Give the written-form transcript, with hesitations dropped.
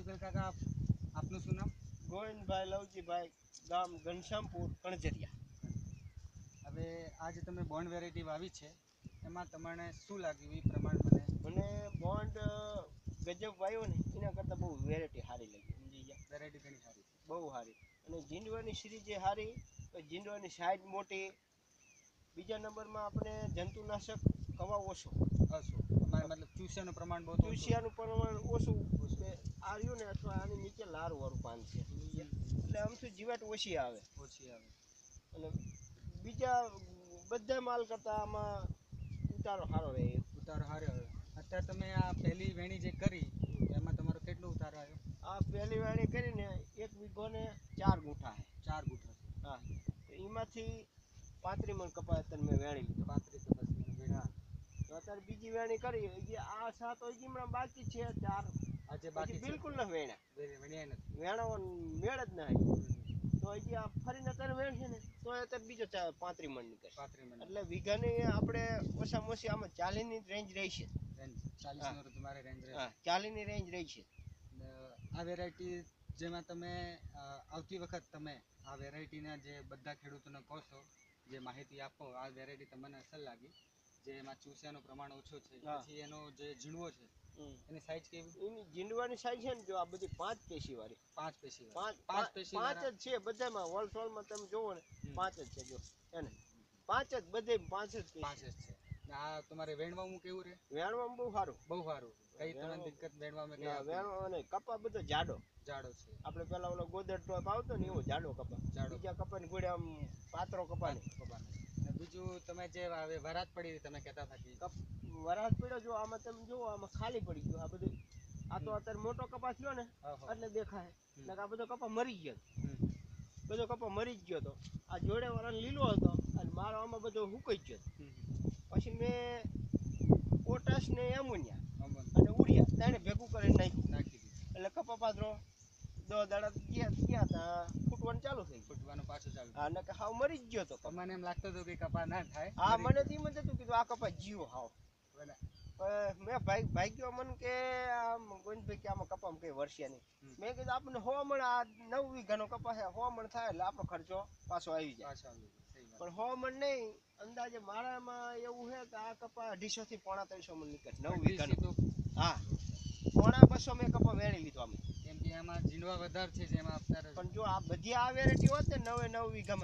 પટેલ કાકા, આપનું શું નામ? ગોવિંદભાઈ લવજીભાઈ, ગામ ઘનશ્યામપુર, કણજરિયા. હવે આજે તમે બોન્ડ વેરાયટી વાવી છે, એમાં તમને શું લાગ્યું એ પ્રમાણે મને બોન્ડ ગજબ વાવ્યો ને એના કરતાં બહુ વેરાયટી સારી લાગી. સમજી ગયા? વેરાયટી ઘણી સારી, બહુ સારી. અને જીંડવાની સિરીઝ એ સારી, જીંડવાની સાઈઝ મોટી. બીજા નંબરમાં આપણે જંતુનાશક કવા ઓછો અમારે મતલબ ચૂસિયાનું પ્રમાણ બહુ ચૂસિયાનું પ્રમાણ ઓછું આ રહ્યું ને, અથવા આની નીચે લારું વાળું પાન છે એટલે આમથી જીવાત ઓછી આવે. અને બીજા બધા માલ કરતાં આમાં ઉતારો સારો રહે. ઉતારો સારો આવ્યો. અત્યારે તમે આ પહેલી વેણી જે કરી એમાં તમારો કેટલો ઉતારો આવ્યો? આ પહેલી વેણી કરીને 1 વીઘોને 4 ગુંઠા છે. 4 ગુંઠા. હા, તો એમાંથી 35 મણ કપાસ અત્યારે મેં વેણી લીધો. 35 કપાસ વેણા. તો અત્યારે બીજી વેણી કરી, આ 7 હજી બાકી છે. 4 આજે બાકી બિલકુલ ન વેણા વેણ્યા નથી, વેણ જ ના. તો હજી આ ફરીને અત્યારે વેણ છે ને, તો અત્યારે બીજો 35 મણ નીકળે. 35 મણ એટલે વીઘાની આપણે ઓછામાં ઓછી આમાં 40ની રેન્જ રહી છે. 40 તમારે રેન્જ રહે? હા, 40ની રેન્જ રહી છે. આ વેરાયટી જેમાં તમે આવતી વખત તમે આ વેરાયટીના જે બધા ખેડૂતોને કહો છો, જે માહિતી આપો, આ વેરાયટી તમને અસર લાગી, જે એમાં ચૂસિયાનું પ્રમાણ ઓછું છે, પછી એનો જે ઝીણવો છે એની સાઈઝ કેવી? એની જીંડવાની સાઈઝ છે ને, જો આ બધી 5 પેશી વાળી, 5 પેશી, 5 જ છે બધામાં. હોલસેલમાં તમે જોવો ને 5 જ છે. જો એને 5 જ બધે 5 જ છે. આ તમારે વેણવામાં કેવું રહે? વેણવામાં બહુ સારું, બહુ સારું. કઈ તમને દિક્કત વેણવામાં? વેણવામાં નહીં, કપા બધો જાડો છે. આપણે પેલા ઓલો ગોદર ટોપ આવતો ને એવો જાડો કપા. બીજા કપાની ગોળે આમ પાતળો કપા નહીં. બીજું તમે જે વરાત પડી તમે કહેતા હતા કે વરાત પડ્યો, જો આમાં તમે જુઓ, આમાં ખાલી પડી ગયો. આ બધું આ તો અત્યારે મોટો કપા થયો ને એટલે દેખાય. આ બધો કપા મરી ગયો, બધો કપા મરી જ ગયો હતો. આ જોડે વાળા લીલો હતો અને મારો આમાં બધો હુકાઈ ગયો. પછી મેં પોટાશ ને એમોનિયા અને ઉડિયા તેને ભેગું કરીને નાખી દીધું. એટલે કપા પાત્રો 10 દાડા ગયા હતા, ફૂટવાનું ચાલુ થઈ. ફૂટવાનું પાછું ચાલુ. હા, ને હાવ મરી જ ગયો હતો. મને એમ લાગતું હતું કે કપા ના થાય. હા, મને તો એમ જ હતું કે આ કપા જીવો હાવ. મેં ભાઈ ગયો મને કે ગોવિંદભાઈ કે આમાં કપામાં કઈ વર્ષે નહીં. મેં કીધું આપણને 100 મણ, આ 9 વીઘાનો કપા છે, 100 મણ થાય એટલે આપણો ખર્ચો પાછો આવી જાય. પણ 100 મણ નહીં, અંદાજે મારામાં એવું છે કે આ કપા 250 થી 350 મણ નીકળે 9 વીઘાનો. હા, 250 મેં કપા વેણી લીધો આમાં. કેમ કે આમાં જીંડવા વધારે છે, જેમાં પણ જો આ બધી આ વેરાયટી હોત ને 9 વીઘામાં